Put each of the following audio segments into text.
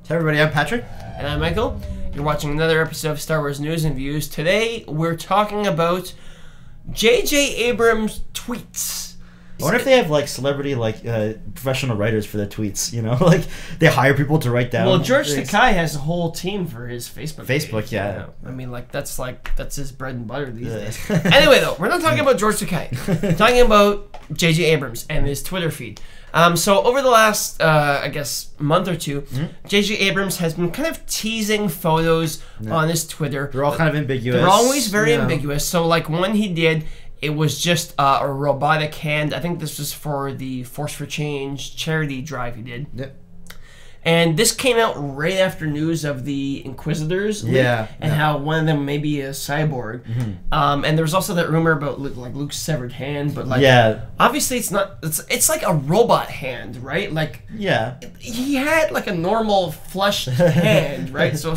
Hey everybody, I'm Patrick. And I'm Michael. You're watching another episode of Star Wars News and Views. Today, we're talking about J.J. Abrams' tweets. I wonder if they have like celebrity, professional writers for their tweets. You know, like they hire people to write down. Well, George things. Takei has a whole team for his Facebook page, yeah. You know? I mean, that's his bread and butter these days. Anyway, though, we're not talking about George Takei. We're talking about J.J. Abrams and his Twitter feed. So over the last, month or two, J.J. Abrams has been kind of teasing photos on his Twitter. They're all kind of ambiguous. They're always very ambiguous. So, like, one he did, it was just a robotic hand. I think this was for the Force for Change charity drive he did. Yep. And this came out right after news of the Inquisitors leak, and how one of them may be a cyborg. And there was also that rumor about Luke's severed hand, but obviously it's not. It's like a robot hand, right? Like he had like a normal fleshed hand, right? So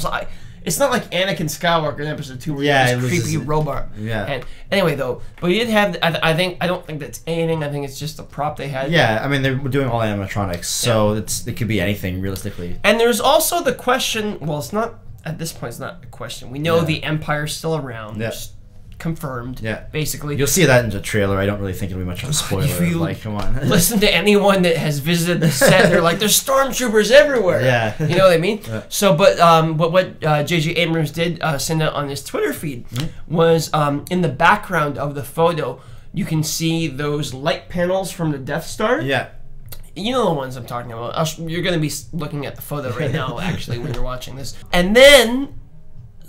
it's not like Anakin Skywalker in Episode 2 where he had this creepy robot. And anyway, though, but he did have. I don't think that's anything. I think it's just a prop they had. Yeah, I mean they're doing all animatronics, so it could be anything realistically. And there's also the question. Well, it's not at this point. It's not a question. We know the Empire's still around. Just confirmed. Basically. You'll see that in the trailer. I don't really think it'll be much of a spoiler. Like, come on. Listen to anyone that has visited the set. They're like, there's stormtroopers everywhere. You know what I mean? So, but what J.J. Abrams did send out on his Twitter feed was in the background of the photo, you can see those light panels from the Death Star. You know the ones I'm talking about. You're going to be looking at the photo right now, actually, when you're watching this. And then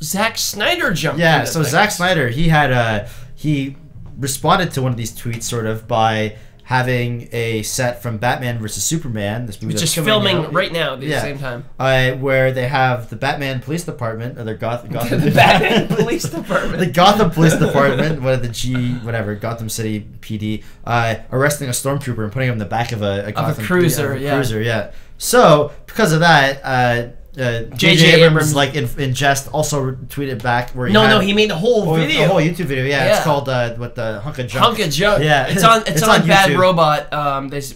Zack Synder jumped in. So Zack Synder, he responded to one of these tweets sort of by having a set from Batman vs Superman, this movie just filming right now at the same time, where they have the Batman Police Department, or the Gotham the Batman Police Department, the Gotham Police Department, Gotham City PD, arresting a stormtrooper and putting him in the back of a Gotham cruiser. So because of that, J.J. Abrams, like in jest, also tweeted back where he made a whole video, a whole YouTube video. It's called the Hunk of Junk. Hunk of Junk. It's on Bad YouTube. Robot.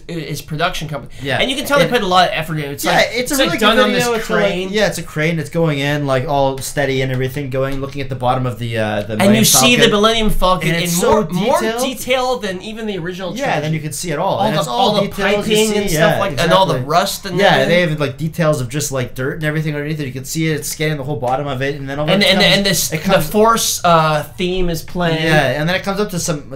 His production company. And you can tell they put a lot of effort in it. It's really like done on this crane. It's a crane. It's going in like all steady and everything, looking at the bottom of the and you see the Millennium Falcon in more detailed detail than even the original trilogy. Then you can see it all. All the piping and stuff like that, and all the rust and they have like details of just like dirt and everything underneath it. You can see it scanning the whole bottom of it, and then the Force theme is playing. And then it comes up to some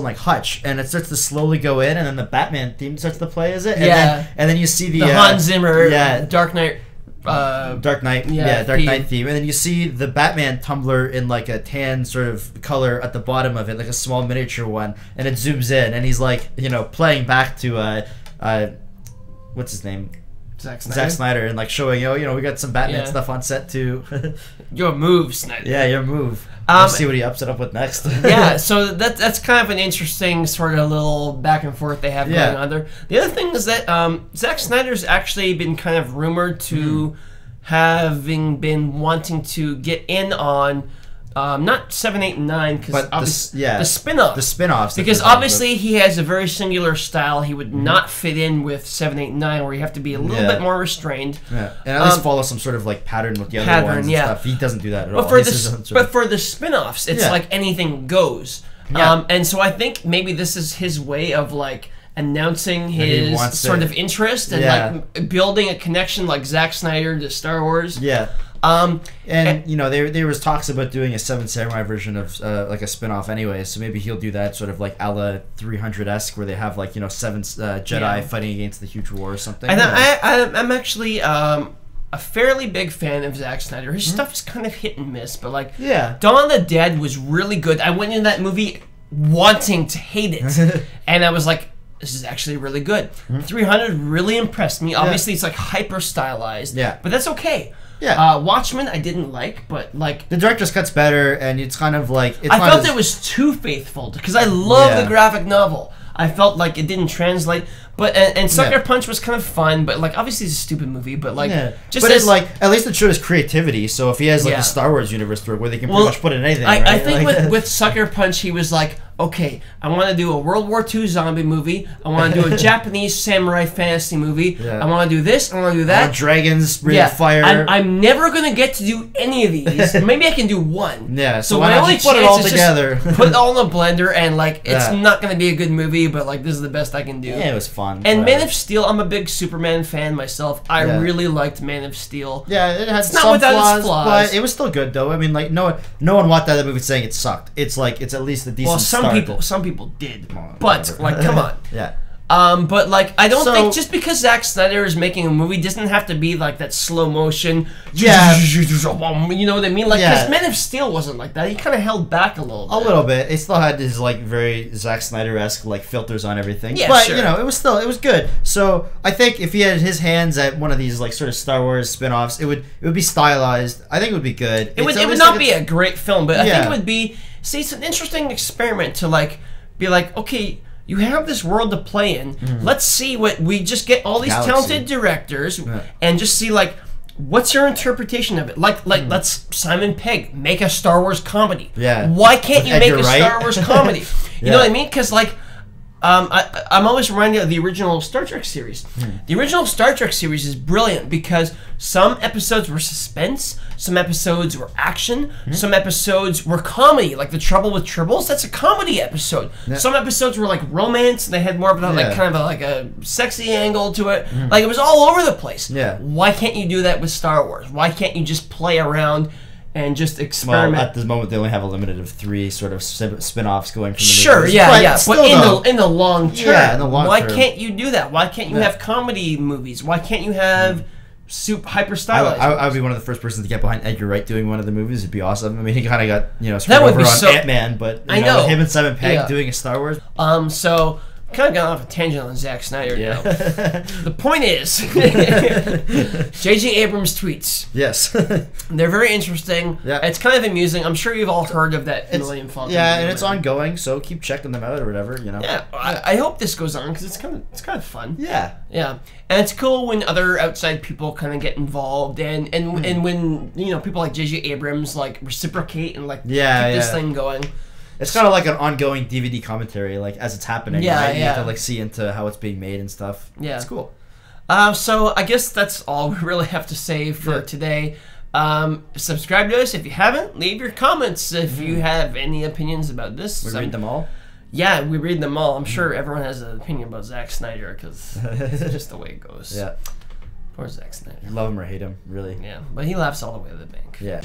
like hutch, and it starts to slowly go in, and then the Batman theme starts to play. Is it? And then you see the Hans Zimmer Dark Knight. Dark Knight theme, and then you see the Batman tumbler in like a tan sort of color at the bottom of it, like a small miniature one, and it zooms in, and he's like, playing back to what's his name? Zack Synder, and like showing, we got some Batman stuff on set too. Your move, Snyder. Your move. Let's see what he ups it up with next. So that's kind of an interesting sort of little back and forth they have going on there. The other thing is that Zack Snyder's actually been kind of rumored to having been wanting to get in on not 7, 8, and 9, because the spin-offs. The spin-offs. Because obviously he has a very singular style. He would not fit in with 7, 8, and 9, where you have to be a little bit more restrained. And at least follow some sort of like pattern with the other ones and stuff. He doesn't do that at all. But for the spin-offs, it's like anything goes. And so I think maybe this is his way of like announcing his sort of interest and like building a connection like Zack Synder to Star Wars. There was talks about doing a Seven Samurai version of like a spin-off anyway, so maybe he'll do that sort of like a la 300-esque, where they have like seven Jedi fighting against the huge war or something. And I'm actually a fairly big fan of Zack Synder. His stuff is kind of hit and miss, but like Dawn of the Dead was really good. I went into that movie wanting to hate it, and I was like, this is actually really good. 300 really impressed me. Obviously, it's like hyper stylized, but that's okay. Watchmen I didn't like, but like the director's cut's better, and it's kind of like I felt it was too faithful because I love the graphic novel. I felt like it didn't translate, but and Sucker Punch was kind of fun, but like obviously it's a stupid movie, but like it's like at least it showed his creativity. So if he has like a Star Wars universe where they can pretty much put in anything, I think with Sucker Punch he was like, okay, I want to do a World War II zombie movie. I want to do a Japanese samurai fantasy movie. Yeah. I want to do this. I want to do that. Dragons, fire. I'm never going to get to do any of these. Maybe I can do one. Yeah, so my only put it all together. Put it all in a blender, and like it's not going to be a good movie, but like this is the best I can do. Yeah, it was fun. And Man of Steel, I'm a big Superman fan myself. I really liked Man of Steel. Yeah, it had some flaws, but it was still good though. I mean, like no one walked out of the movie saying it sucked. It's like it's at least a decent start. Some people did, but like, come on. Yeah. But like, I don't think just because Zack Snyder is making a movie doesn't have to be like that slow motion. Yeah. You know what I mean? Like, because Man of Steel wasn't like that. He kind of held back a little bit. A little bit. It still had his like very Zack Snyder-esque like filters on everything. Yeah, but sure. you know, it was good. So I think if he had his hands at one of these like sort of Star Wars spin-offs, it would be stylized. I think it would be good. It would not be a great film, but I think it would be. See, it's an interesting experiment to like be like, okay, you have this world to play in. Let's see what we just get all these talented directors and just see like what's your interpretation of it. Like let's Simon Pegg make a Star Wars comedy. Yeah. Why can't you make a Star Wars comedy? You know what I mean? Because like I'm always reminded of the original Star Trek series. The original Star Trek series is brilliant because some episodes were suspense, some episodes were action, some episodes were comedy, like The Trouble with Tribbles. That's a comedy episode. Some episodes were like romance, and they had more of a like kind of like a sexy angle to it. Like it was all over the place. Yeah. Why can't you do that with Star Wars? Why can't you just play around and just experiment? Well, at the moment, they only have a limited of 3 sort of spin-offs going from the Sure, movies. yeah. But in the long term, why term. Can't you do that? Why can't you have comedy movies? Why can't you have hyper stylized? I would be one of the first persons to get behind Edgar Wright doing one of the movies. It'd be awesome. I mean, he kind of got screwed over on Ant-Man, but I know him and Simon Pegg doing a Star Wars. So kind of got off a tangent on Zack Snyder now. The point is, J.J. Abrams tweets. Yes. They're very interesting. Yeah. It's kind of amusing. I'm sure you've all heard of that Millennium Falcon. Yeah, and it's ongoing, so keep checking them out or whatever, you know. Yeah, I hope this goes on because it's kind of fun. Yeah. Yeah. And it's cool when other outside people kind of get involved and when, you know, people like J.J. Abrams like reciprocate and like keep this thing going. It's kind of like an ongoing DVD commentary, like as it's happening. Yeah, right? You have to like see into how it's being made and stuff. Yeah, it's cool. So I guess that's all we really have to say for today. Subscribe to us if you haven't. Leave your comments if you have any opinions about this. We read them all. Yeah, we read them all. I'm sure everyone has an opinion about Zack Snyder because it's just the way it goes. Yeah. Poor Zack Snyder. Love him or hate him, really. Yeah, but he laughs all the way to the bank. Yeah.